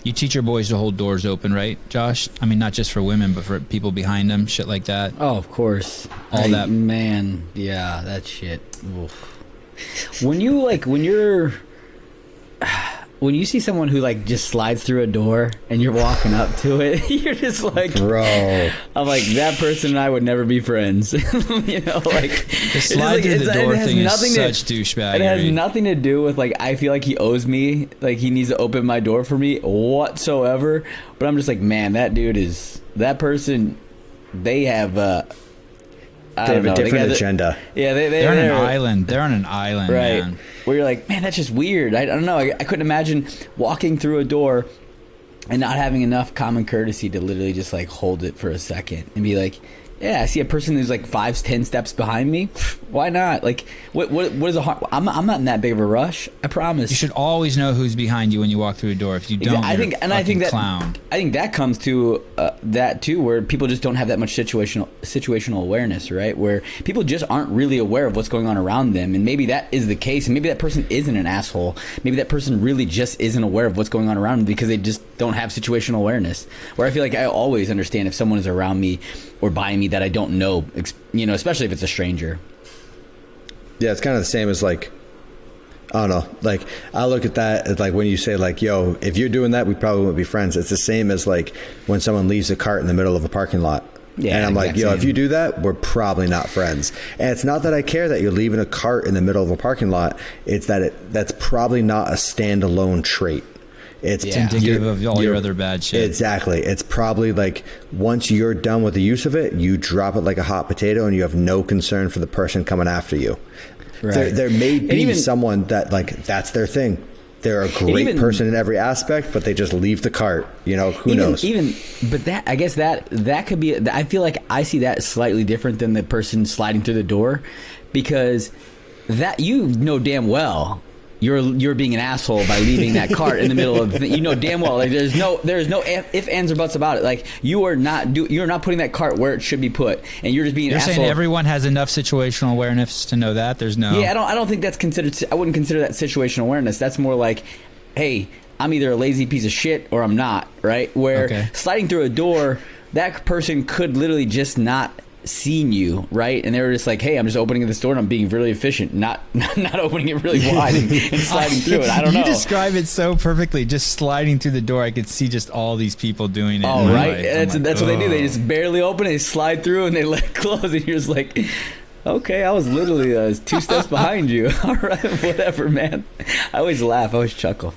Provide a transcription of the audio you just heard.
You teach your boys to hold doors open, right, Josh? I mean, not just for women, but for people behind them, shit like that. Oh, of course. All that. Man, yeah, that shit. Oof. When you see someone who like just slides through a door and you're walking up to it, you're just like, bro. I'm like, that person and I would never be friends. You know, like The slide through the door thing is such douchebaggery. It has nothing to do with like I feel like he owes me, like he needs to open my door for me whatsoever. But I'm just like, man, that person. They have They have a different agenda. Yeah, they're on an island. They're on an island, right? man. Where you're like, man, that's just weird. I don't know. I couldn't imagine walking through a door and not having enough common courtesy to literally just like hold it for a second and be like, yeah, I see a person who's like 5-10 steps behind me. Why not? Like, what is a harm? I'm not in that big of a rush. I promise. You should always know who's behind you when you walk through a door. If you don't, I think that clown. I think that comes to that too, where people just don't have that much situational awareness, right? Where people just aren't really aware of what's going on around them, and maybe that is the case. And maybe that person isn't an asshole. Maybe that person really just isn't aware of what's going on around them because they just don't have situational awareness. Where I feel like I always understand if someone is around me or by me that I don't know, you know, especially if it's a stranger. Yeah, it's kind of the same as like, I don't know, like I look at that as like when you say like, yo, if you're doing that, we probably wouldn't be friends. It's the same as like when someone leaves a cart in the middle of a parking lot. Yeah, and I'm like, yo, if you do that, we're probably not friends. And it's not that I care that you're leaving a cart in the middle of a parking lot. It's that that's probably not a standalone trait. It's indicative of all your other bad shit. Exactly. It's probably like once you're done with the use of it, you drop it like a hot potato and you have no concern for the person coming after you. Right. There may be someone that like that's their thing. They're a great person in every aspect, but they just leave the cart. You know, who knows? But that, I guess that could be. I feel like I see that slightly different than the person sliding through the door, because that you know damn well you're being an asshole by leaving that cart in the middle of the thing. You know damn well like there's no if, ands, or buts about it. Like you're not putting that cart where it should be put, and you're just being an asshole. You're saying everyone has enough situational awareness to know that? There's no. Yeah, I don't think that's considered. I wouldn't consider that situational awareness. That's more like, hey, I'm either a lazy piece of shit or I'm not. Right? Where sliding through a door, that person could literally just not seen you, right? And they were just like, hey, I'm just opening this door and I'm being really efficient, not opening it really wide and sliding through it. I don't know. You describe it so perfectly. Just sliding through the door, I could see just all these people doing it. Oh, right. That's what they do. They just barely open it, they slide through, and they let it close, and you're just like, okay, I was literally 2 steps behind you. All right, whatever, man. I always laugh. I always chuckle.